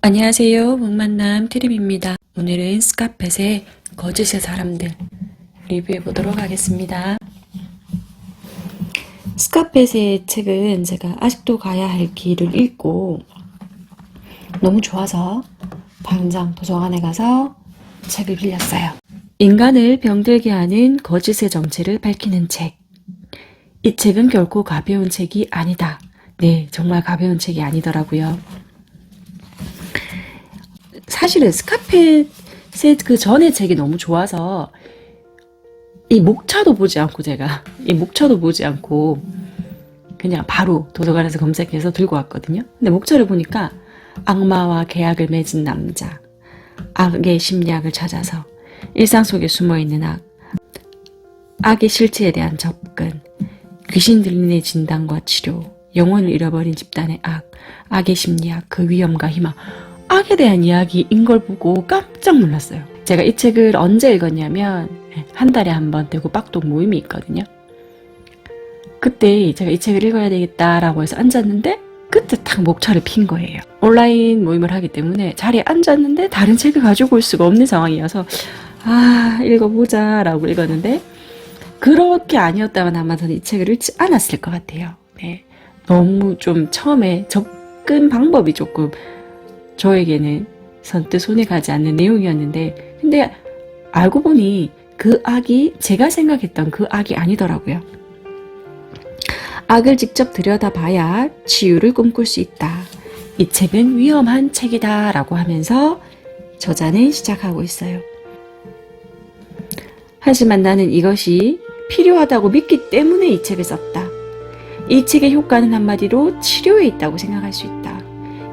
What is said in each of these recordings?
안녕하세요. 문만남 트림입니다. 오늘은 스카펫의 거짓의 사람들 리뷰해 보도록 하겠습니다. 스카펫의 책은 제가 아직도 가야 할 길을 읽고 너무 좋아서 당장 도서관에 가서 책을 빌렸어요. 인간을 병들게 하는 거짓의 정체를 밝히는 책. 이 책은 결코 가벼운 책이 아니다. 네, 정말 가벼운 책이 아니더라고요. 사실은 스카펫의 그 전의 책이 너무 좋아서 이 목차도 보지 않고 그냥 바로 도서관에서 검색해서 들고 왔거든요. 근데 목차를 보니까 악마와 계약을 맺은 남자, 악의 심리학을 찾아서 일상 속에 숨어있는 악의 실체에 대한 접근, 귀신 들린의 진단과 치료, 영혼을 잃어버린 집단의 악의 심리학, 그 위험과 희망, 악에 대한 이야기인 걸 보고 깜짝 놀랐어요. 제가 이 책을 언제 읽었냐면 한 달에 한 번 대구 빡독 모임이 있거든요. 그때 제가 이 책을 읽어야 되겠다라고 해서 앉았는데 그때 딱 목차를 핀 거예요. 온라인 모임을 하기 때문에 자리에 앉았는데 다른 책을 가지고 올 수가 없는 상황이어서 읽어보자 라고 읽었는데 그렇게 아니었다면 아마 저는 이 책을 읽지 않았을 것 같아요. 네. 너무 좀 처음에 접근 방법이 조금 저에게는 선뜻 손에 가지 않는 내용이었는데 근데 알고 보니 그 악이 제가 생각했던 그 악이 아니더라고요. 악을 직접 들여다봐야 치유를 꿈꿀 수 있다. 이 책은 위험한 책이다 라고 하면서 저자는 시작하고 있어요. 하지만 나는 이것이 필요하다고 믿기 때문에 이 책을 썼다. 이 책의 효과는 한마디로 치료에 있다고 생각할 수 있다.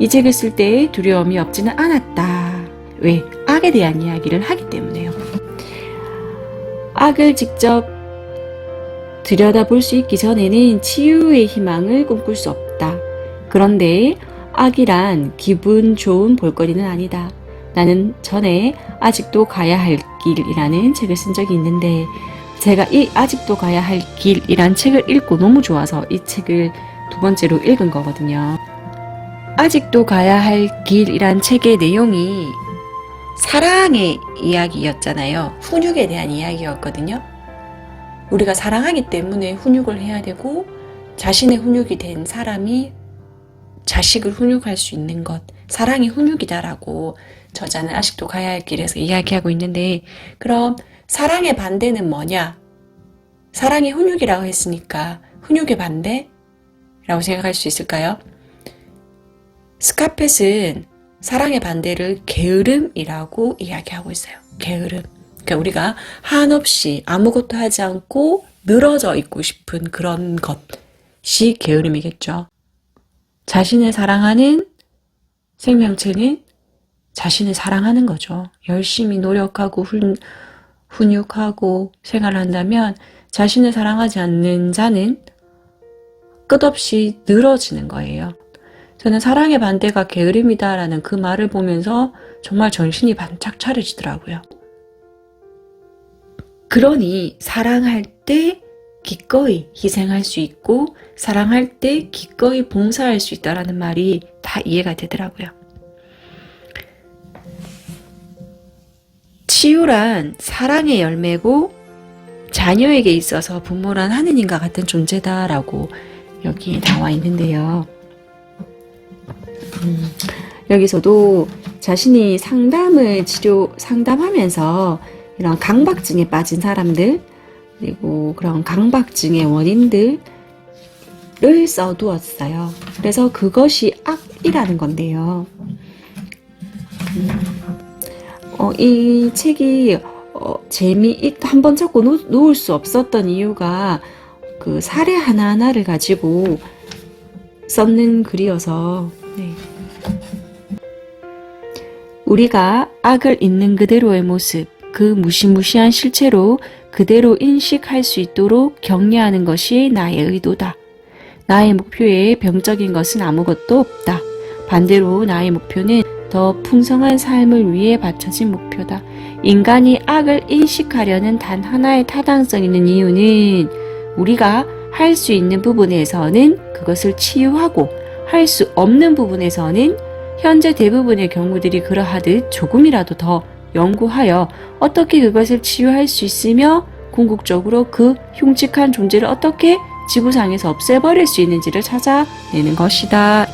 이 책을 쓸 때에 두려움이 없지는 않았다. 왜? 악에 대한 이야기를 하기 때문에요. 악을 직접 들여다볼 수 있기 전에는 치유의 희망을 꿈꿀 수 없다. 그런데 악이란 기분 좋은 볼거리는 아니다. 나는 전에 아직도 가야 할 길이라는 책을 쓴 적이 있는데 제가 이 아직도 가야 할 길이란 책을 읽고 너무 좋아서 이 책을 두 번째로 읽은 거거든요. 아직도 가야 할 길이란 책의 내용이 사랑의 이야기였잖아요. 훈육에 대한 이야기였거든요. 우리가 사랑하기 때문에 훈육을 해야 되고 자신의 훈육이 된 사람이 자식을 훈육할 수 있는 것, 사랑이 훈육이다라고 저자는 아직도 가야 할 길에서 이야기하고 있는데 그럼 사랑의 반대는 뭐냐? 사랑이 훈육이라고 했으니까 훈육의 반대라고 생각할 수 있을까요? 스카펫은 사랑의 반대를 게으름이라고 이야기하고 있어요. 게으름. 그러니까 우리가 한없이 아무것도 하지 않고 늘어져 있고 싶은 그런 것이 게으름이겠죠. 자신을 사랑하는 생명체는 자신을 사랑하는 거죠. 열심히 노력하고 훈육하고 생활한다면 자신을 사랑하지 않는 자는 끝없이 늘어지는 거예요. 저는 사랑의 반대가 게으름이다라는 그 말을 보면서 정말 정신이 반짝 차려지더라고요. 그러니 사랑할 때 기꺼이 희생할 수 있고 사랑할 때 기꺼이 봉사할 수 있다라는 말이 다 이해가 되더라고요. 치유란 사랑의 열매고 자녀에게 있어서 부모란 하느님과 같은 존재다라고 여기에 나와 있는데요. 여기서도 자신이 상담하면서 이런 강박증에 빠진 사람들 그리고 그런 강박증의 원인들을 써두었어요. 그래서 그것이 악이라는 건데요. 이 책이 한번 찾고 놓을 수 없었던 이유가 그 사례 하나하나를 가지고 썼는 글이어서 네. 우리가 악을 있는 그대로의 모습, 그 무시무시한 실체로 그대로 인식할 수 있도록 격려하는 것이 나의 의도다. 나의 목표에 병적인 것은 아무것도 없다. 반대로 나의 목표는 더 풍성한 삶을 위해 바쳐진 목표다. 인간이 악을 인식하려는 단 하나의 타당성 있는 이유는 우리가 할 수 있는 부분에서는 그것을 치유하고 할 수 없는 부분에서는 현재 대부분의 경우들이 그러하듯 조금이라도 더 연구하여 어떻게 그것을 치유할 수 있으며 궁극적으로 그 흉측한 존재를 어떻게 지구상에서 없애버릴 수 있는지를 찾아내는 것이다.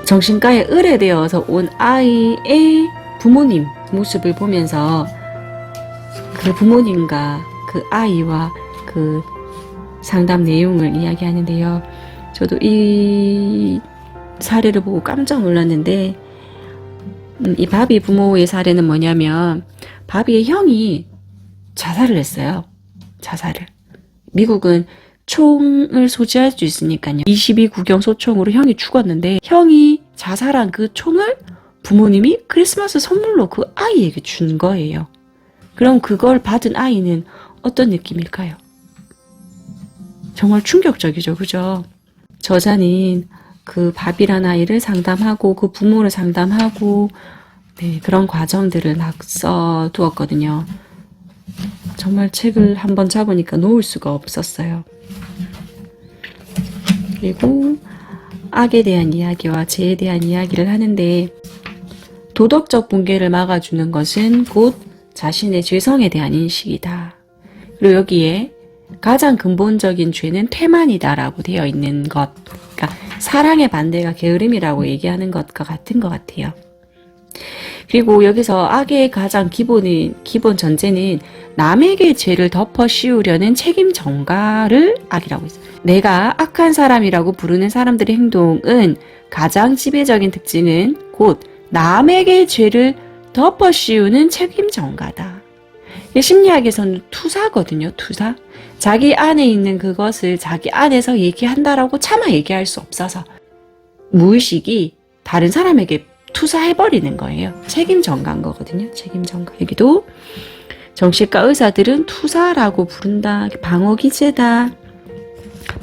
정신과에 의뢰되어서 온 아이의 부모님 모습을 보면서 그 부모님과 그 아이와 그 상담 내용을 이야기하는데요. 저도 이 사례를 보고 깜짝 놀랐는데, 이 바비 부모의 사례는 뭐냐면 바비의 형이 자살을 했어요. 자살을. 미국은 총을 소지할 수 있으니까요. 22구경 소총으로 형이 죽었는데, 형이 자살한 그 총을 부모님이 크리스마스 선물로 그 아이에게 준 거예요. 그럼 그걸 받은 아이는 어떤 느낌일까요? 정말 충격적이죠, 그죠? 저자는 그 바비라는 아이를 상담하고 그 부모를 상담하고, 네, 그런 과정들을 막 써두었거든요. 정말 책을 한번 잡으니까 놓을 수가 없었어요. 그리고 악에 대한 이야기와 죄에 대한 이야기를 하는데, 도덕적 붕괴를 막아주는 것은 곧 자신의 죄성에 대한 인식이다. 그리고 여기에 가장 근본적인 죄는 태만이다라고 되어 있는 것, 그러니까 사랑의 반대가 게으름이라고 얘기하는 것과 같은 것 같아요. 그리고 여기서 악의 가장 기본 전제는 남에게 죄를 덮어 씌우려는 책임 전가를 악이라고 했어요. 내가 악한 사람이라고 부르는 사람들의 행동은 가장 지배적인 특징은 곧 남에게 죄를 덮어 씌우는 책임 전가다. 심리학에서는 투사거든요. 투사. 자기 안에 있는 그것을 자기 안에서 얘기한다라고 차마 얘기할 수 없어서 무의식이 다른 사람에게 투사해버리는 거예요. 책임 전가인 거거든요. 책임 전가. 여기도 정신과 의사들은 투사라고 부른다. 방어 기제다.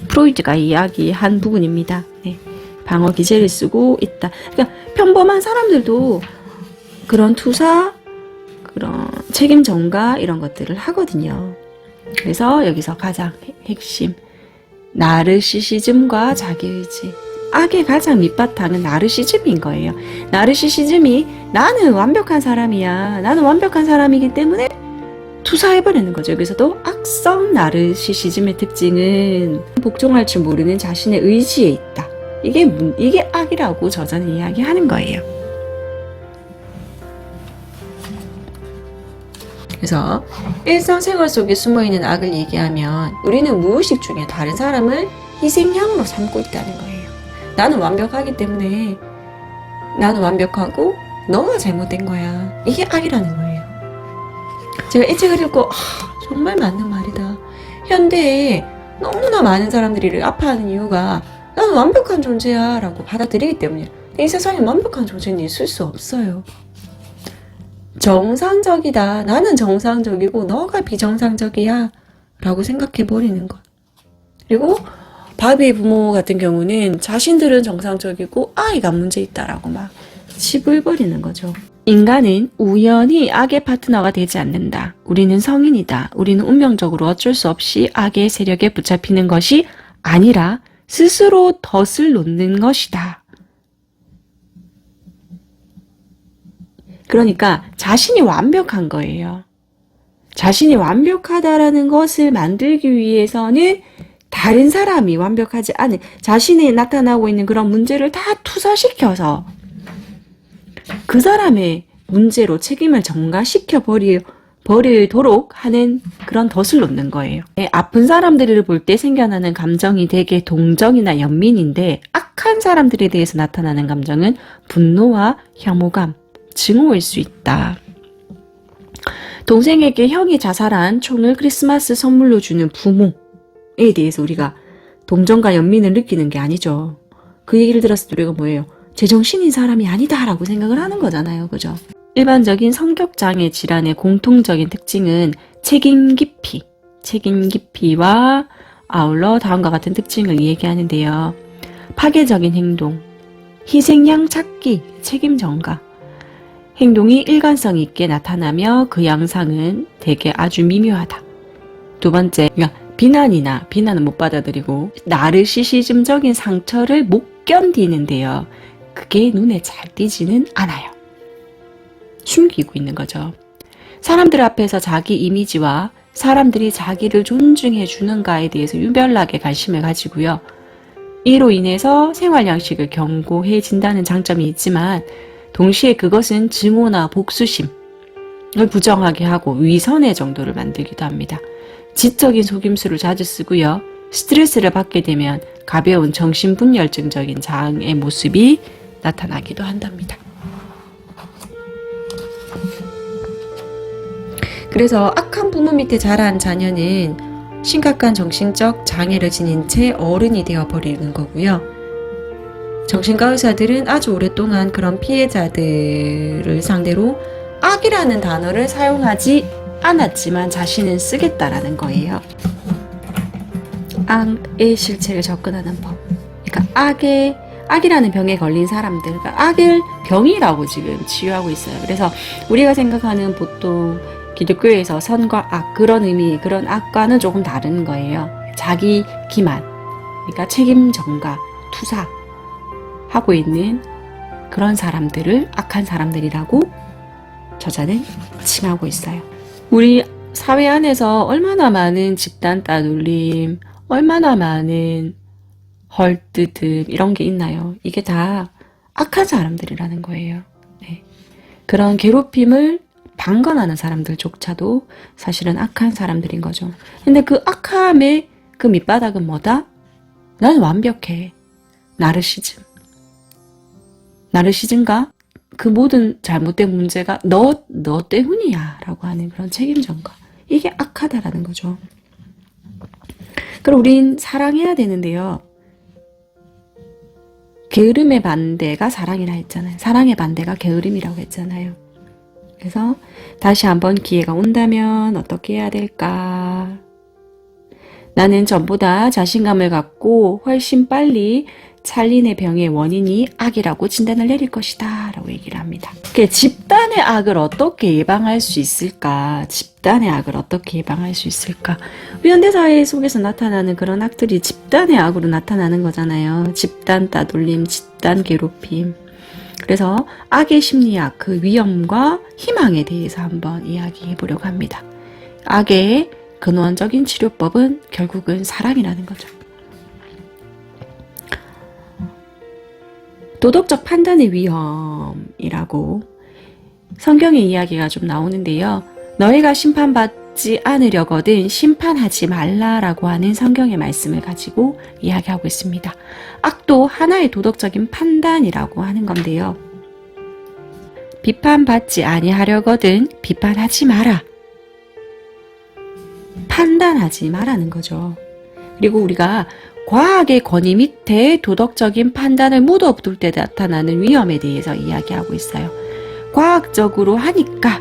프로이트가 이야기한 부분입니다. 네. 방어 기제를 쓰고 있다. 그러니까 평범한 사람들도 그런 투사, 그런 책임 전가 이런 것들을 하거든요. 그래서 여기서 가장 핵심, 나르시시즘과 자기의지. 악의 가장 밑바탕은 나르시즘인 거예요. 나르시시즘이 나는 완벽한 사람이야. 나는 완벽한 사람이기 때문에 투사해버리는 거죠. 여기서도 악성 나르시시즘의 특징은 복종할 줄 모르는 자신의 의지에 있다. 이게 악이라고 저자는 이야기하는 거예요. 그래서 일상생활 속에 숨어있는 악을 얘기하면 우리는 무의식 중에 다른 사람을 희생양으로 삼고 있다는 거예요. 나는 완벽하기 때문에 나는 완벽하고 너가 잘못된 거야. 이게 악이라는 거예요. 제가 이 책을 읽고 정말 맞는 말이다. 현대에 너무나 많은 사람들이 아파하는 이유가 나는 완벽한 존재야 라고 받아들이기 때문이에요. 이 세상에 완벽한 존재는 있을 수 없어요. 정상적이다. 나는 정상적이고 너가 비정상적이야 라고 생각해버리는 것. 그리고 바비의 부모 같은 경우는 자신들은 정상적이고 아이가 문제 있다라고 막 치부해버리는 거죠. 인간은 우연히 악의 파트너가 되지 않는다. 우리는 성인이다. 우리는 운명적으로 어쩔 수 없이 악의 세력에 붙잡히는 것이 아니라 스스로 덫을 놓는 것이다. 그러니까 자신이 완벽한 거예요. 자신이 완벽하다라는 것을 만들기 위해서는 다른 사람이 완벽하지 않은 자신이 나타나고 있는 그런 문제를 다 투사시켜서 그 사람의 문제로 책임을 전가시켜 버리도록 하는 그런 덫을 놓는 거예요. 아픈 사람들을 볼 때 생겨나는 감정이 대개 동정이나 연민인데 악한 사람들에 대해서 나타나는 감정은 분노와 혐오감, 증오일 수 있다. 동생에게 형이 자살한 총을 크리스마스 선물로 주는 부모에 대해서 우리가 동정과 연민을 느끼는 게 아니죠. 그 얘기를 들었을 때 우리가 뭐예요? 제정신인 사람이 아니다라고 생각을 하는 거잖아요. 그죠? 일반적인 성격장애 질환의 공통적인 특징은 책임 기피와 아울러 다음과 같은 특징을 얘기하는데요. 파괴적인 행동, 희생양 찾기, 책임 전가. 행동이 일관성 있게 나타나며 그 양상은 대개 아주 미묘하다. 두 번째, 비난은 못 받아들이고 나르시시즘적인 상처를 못 견디는데요. 그게 눈에 잘 띄지는 않아요. 숨기고 있는 거죠. 사람들 앞에서 자기 이미지와 사람들이 자기를 존중해 주는가에 대해서 유별나게 관심을 가지고요. 이로 인해서 생활 양식을 견고해진다는 장점이 있지만 동시에 그것은 증오나 복수심을 부정하게 하고 위선의 정도를 만들기도 합니다. 지적인 속임수를 자주 쓰고요. 스트레스를 받게 되면 가벼운 정신분열증적인 장애 모습이 나타나기도 한답니다. 그래서 악한 부모 밑에 자란 자녀는 심각한 정신적 장애를 지닌 채 어른이 되어버리는 거고요. 정신과 의사들은 아주 오랫동안 그런 피해자들을 상대로 악이라는 단어를 사용하지 않았지만 자신은 쓰겠다라는 거예요. 악의 실체를 접근하는 법. 그러니까 악이라는 병에 걸린 사람들, 그러니까 악을 병이라고 지금 치유하고 있어요. 그래서 우리가 생각하는 보통 기독교에서 선과 악, 그런 의미, 그런 악과는 조금 다른 거예요. 자기 기만, 그러니까 책임 전가, 투사 하고 있는 그런 사람들을 악한 사람들이라고 저자는 칭하고 있어요. 우리 사회 안에서 얼마나 많은 집단 따돌림, 얼마나 많은 헐뜯음 이런 게 있나요? 이게 다 악한 사람들이라는 거예요. 네. 그런 괴롭힘을 방관하는 사람들조차도 사실은 악한 사람들인 거죠. 근데 그 악함의 그 밑바닥은 뭐다? 나는 완벽해. 나르시즘과 그 모든 잘못된 문제가 너 때문이야 라고 하는 그런 책임전가. 이게 악하다라는 거죠. 그럼 우린 사랑해야 되는데요. 게으름의 반대가 사랑이라 했잖아요. 사랑의 반대가 게으름이라고 했잖아요. 그래서 다시 한번 기회가 온다면 어떻게 해야 될까? 나는 전보다 자신감을 갖고 훨씬 빨리 찰린의 병의 원인이 악이라고 진단을 내릴 것이다 라고 얘기를 합니다. 집단의 악을 어떻게 예방할 수 있을까? 집단의 악을 어떻게 예방할 수 있을까? 현대사회 속에서 나타나는 그런 악들이 집단의 악으로 나타나는 거잖아요. 집단 따돌림, 집단 괴롭힘. 그래서 악의 심리학, 그 위험과 희망에 대해서 한번 이야기해 보려고 합니다. 악의 근원적인 치료법은 결국은 사랑이라는 거죠. 도덕적 판단의 위험이라고 성경의 이야기가 좀 나오는데요. 너희가 심판받지 않으려거든 심판하지 말라라고 하는 성경의 말씀을 가지고 이야기하고 있습니다. 악도 하나의 도덕적인 판단이라고 하는 건데요. 비판받지 아니하려거든 비판하지 마라. 판단하지 마라는 거죠. 그리고 우리가 과학의 권위 밑에 도덕적인 판단을 묻어둘 때 나타나는 위험에 대해서 이야기하고 있어요. 과학적으로 하니까,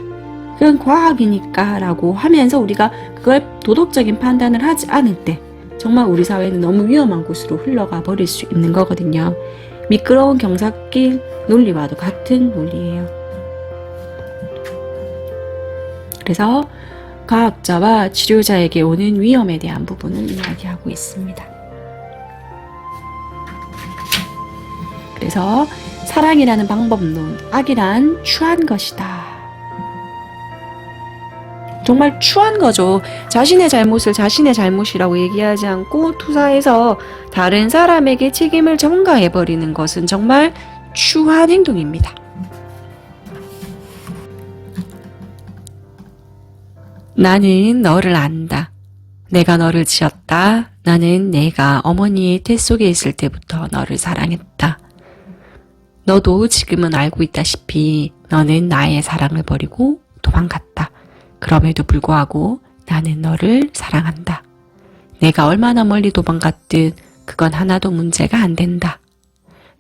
그건 과학이니까 라고 하면서 우리가 그걸 도덕적인 판단을 하지 않을 때 정말 우리 사회는 너무 위험한 곳으로 흘러가 버릴 수 있는 거거든요. 미끄러운 경사길 논리와도 같은 논리예요. 그래서 과학자와 치료자에게 오는 위험에 대한 부분을 이야기하고 있습니다. 그래서 사랑이라는 방법론, 악이란 추한 것이다. 정말 추한 거죠. 자신의 잘못을 자신의 잘못이라고 얘기하지 않고 투사해서 다른 사람에게 책임을 전가해버리는 것은 정말 추한 행동입니다. 나는 너를 안다. 내가 너를 지었다. 나는 내가 어머니의 태 속에 있을 때부터 너를 사랑했다. 너도 지금은 알고 있다시피 너는 나의 사랑을 버리고 도망갔다. 그럼에도 불구하고 나는 너를 사랑한다. 내가 얼마나 멀리 도망갔든 그건 하나도 문제가 안 된다.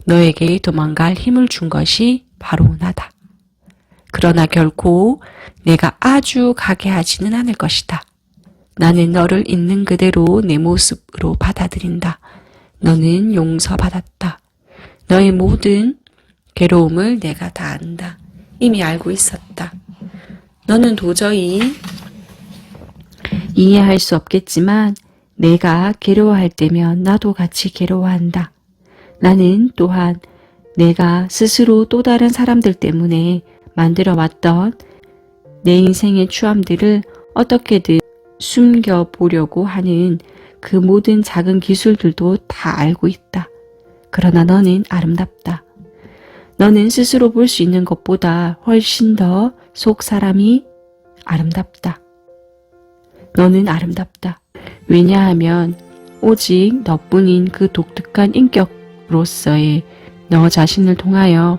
너에게 도망갈 힘을 준 것이 바로 나다. 그러나 결코 내가 아주 가게 하지는 않을 것이다. 나는 너를 있는 그대로 내 모습으로 받아들인다. 너는 용서받았다. 너의 모든 괴로움을 내가 다 안다. 이미 알고 있었다. 너는 도저히 이해할 수 없겠지만 내가 괴로워할 때면 나도 같이 괴로워한다. 나는 또한 내가 스스로 또 다른 사람들 때문에 만들어 왔던 내 인생의 추함들을 어떻게든 숨겨보려고 하는 그 모든 작은 기술들도 다 알고 있다. 그러나 너는 아름답다. 너는 스스로 볼 수 있는 것보다 훨씬 더 속 사람이 아름답다. 너는 아름답다. 왜냐하면 오직 너뿐인 그 독특한 인격으로서의 너 자신을 통하여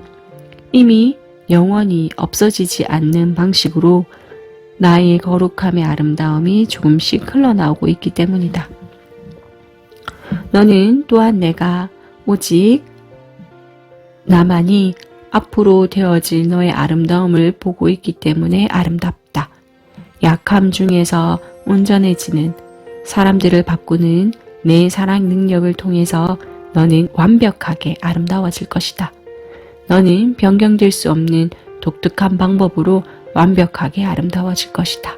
이미 영원히 없어지지 않는 방식으로 나의 거룩함의 아름다움이 조금씩 흘러나오고 있기 때문이다. 너는 또한 내가 오직 나만이 앞으로 되어질 너의 아름다움을 보고 있기 때문에 아름답다. 약함 중에서 온전해지는 사람들을 바꾸는 내 사랑 능력을 통해서 너는 완벽하게 아름다워질 것이다. 너는 변경될 수 없는 독특한 방법으로 완벽하게 아름다워질 것이다.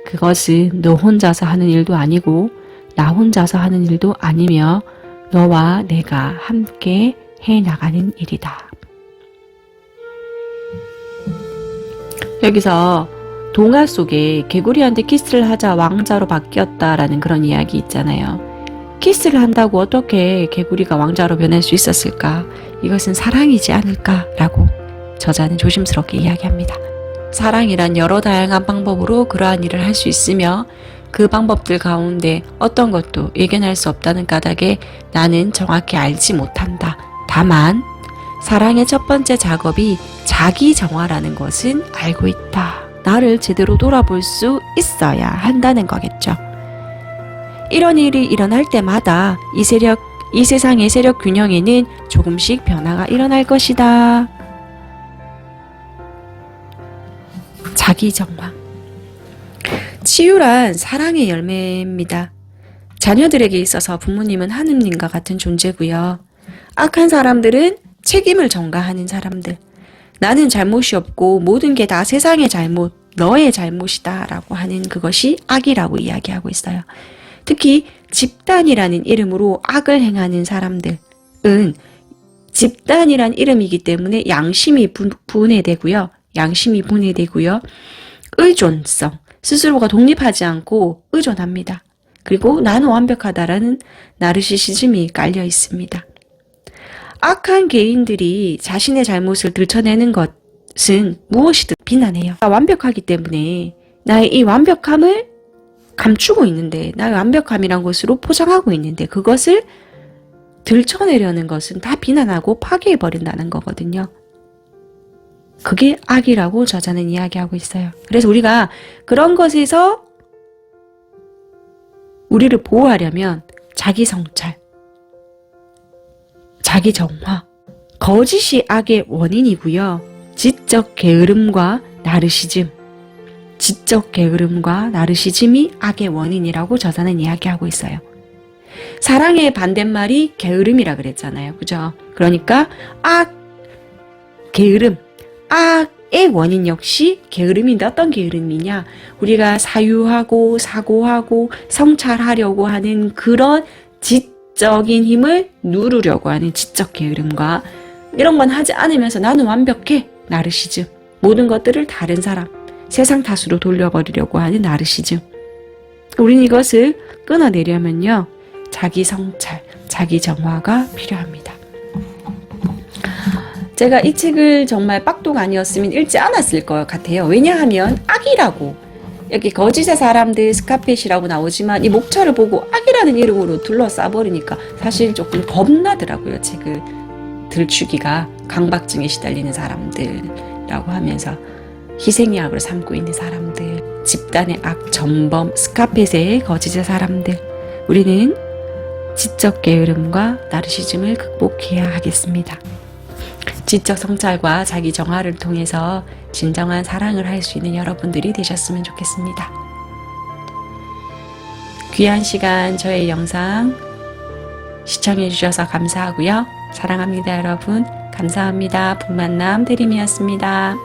그것은 너 혼자서 하는 일도 아니고 나 혼자서 하는 일도 아니며 너와 내가 함께 해나가는 일이다. 여기서 동화 속에 개구리한테 키스를 하자 왕자로 바뀌었다라는 그런 이야기 있잖아요. 키스를 한다고 어떻게 개구리가 왕자로 변할 수 있었을까? 이것은 사랑이지 않을까라고 저자는 조심스럽게 이야기합니다. 사랑이란 여러 다양한 방법으로 그러한 일을 할 수 있으며 그 방법들 가운데 어떤 것도 예견할 수 없다는 까닭에 나는 정확히 알지 못한다. 다만 사랑의 첫 번째 작업이 자기 정화라는 것은 알고 있다. 나를 제대로 돌아볼 수 있어야 한다는 거겠죠. 이런 일이 일어날 때마다 이 세상의 세력 균형에는 조금씩 변화가 일어날 것이다. 자기 정화. 치유란 사랑의 열매입니다. 자녀들에게 있어서 부모님은 하느님과 같은 존재고요. 악한 사람들은 책임을 전가하는 사람들. 나는 잘못이 없고 모든 게 다 세상의 잘못, 너의 잘못이다 라고 하는 그것이 악이라고 이야기하고 있어요. 특히 집단이라는 이름으로 악을 행하는 사람들은 집단이란 이름이기 때문에 양심이 분해되고요. 의존성, 스스로가 독립하지 않고 의존합니다. 그리고 나는 완벽하다라는 나르시시즘이 깔려 있습니다. 악한 개인들이 자신의 잘못을 들춰내는 것은 무엇이든 비난해요. 완벽하기 때문에 나의 이 완벽함을 감추고 있는데, 나의 완벽함이란 것으로 포장하고 있는데 그것을 들춰내려는 것은 다 비난하고 파괴해버린다는 거거든요. 그게 악이라고 저자는 이야기하고 있어요. 그래서 우리가 그런 것에서 우리를 보호하려면 자기 성찰, 자기 정화, 거짓이 악의 원인이고요. 지적 게으름과 나르시즘이 악의 원인이라고 저자는 이야기하고 있어요. 사랑의 반대말이 게으름이라 그랬잖아요. 그죠? 그러니까 게으름, 악의 원인 역시 게으름인데 어떤 게으름이냐? 우리가 사유하고 사고하고 성찰하려고 하는 그런 지적인 힘을 누르려고 하는 지적 게으름과 이런 건 하지 않으면서 나는 완벽해, 나르시즘. 모든 것들을 다른 사람, 세상 탓으로 돌려버리려고 하는 나르시즘. 우린 이것을 끊어내려면요, 자기 성찰, 자기 정화가 필요합니다. 제가 이 책을 정말 빡도가 아니었으면 읽지 않았을 것 같아요. 왜냐하면 악이라고, 여기 거짓의 사람들 스카펫이라고 나오지만 이 목차를 보고 악이라는 이름으로 둘러싸버리니까 사실 조금 겁나더라고요. 책을 들추기가. 강박증에 시달리는 사람들이라고 하면서 희생의 악을 삼고 있는 사람들, 집단의 악, 전범, 스카펫의 거짓의 사람들. 우리는 지적 게으름과 나르시즘을 극복해야 하겠습니다. 지적 성찰과 자기 정화를 통해서 진정한 사랑을 할 수 있는 여러분들이 되셨으면 좋겠습니다. 귀한 시간 저의 영상 시청해 주셔서 감사하고요. 사랑합니다, 여러분. 감사합니다. 북만남 대림이었습니다.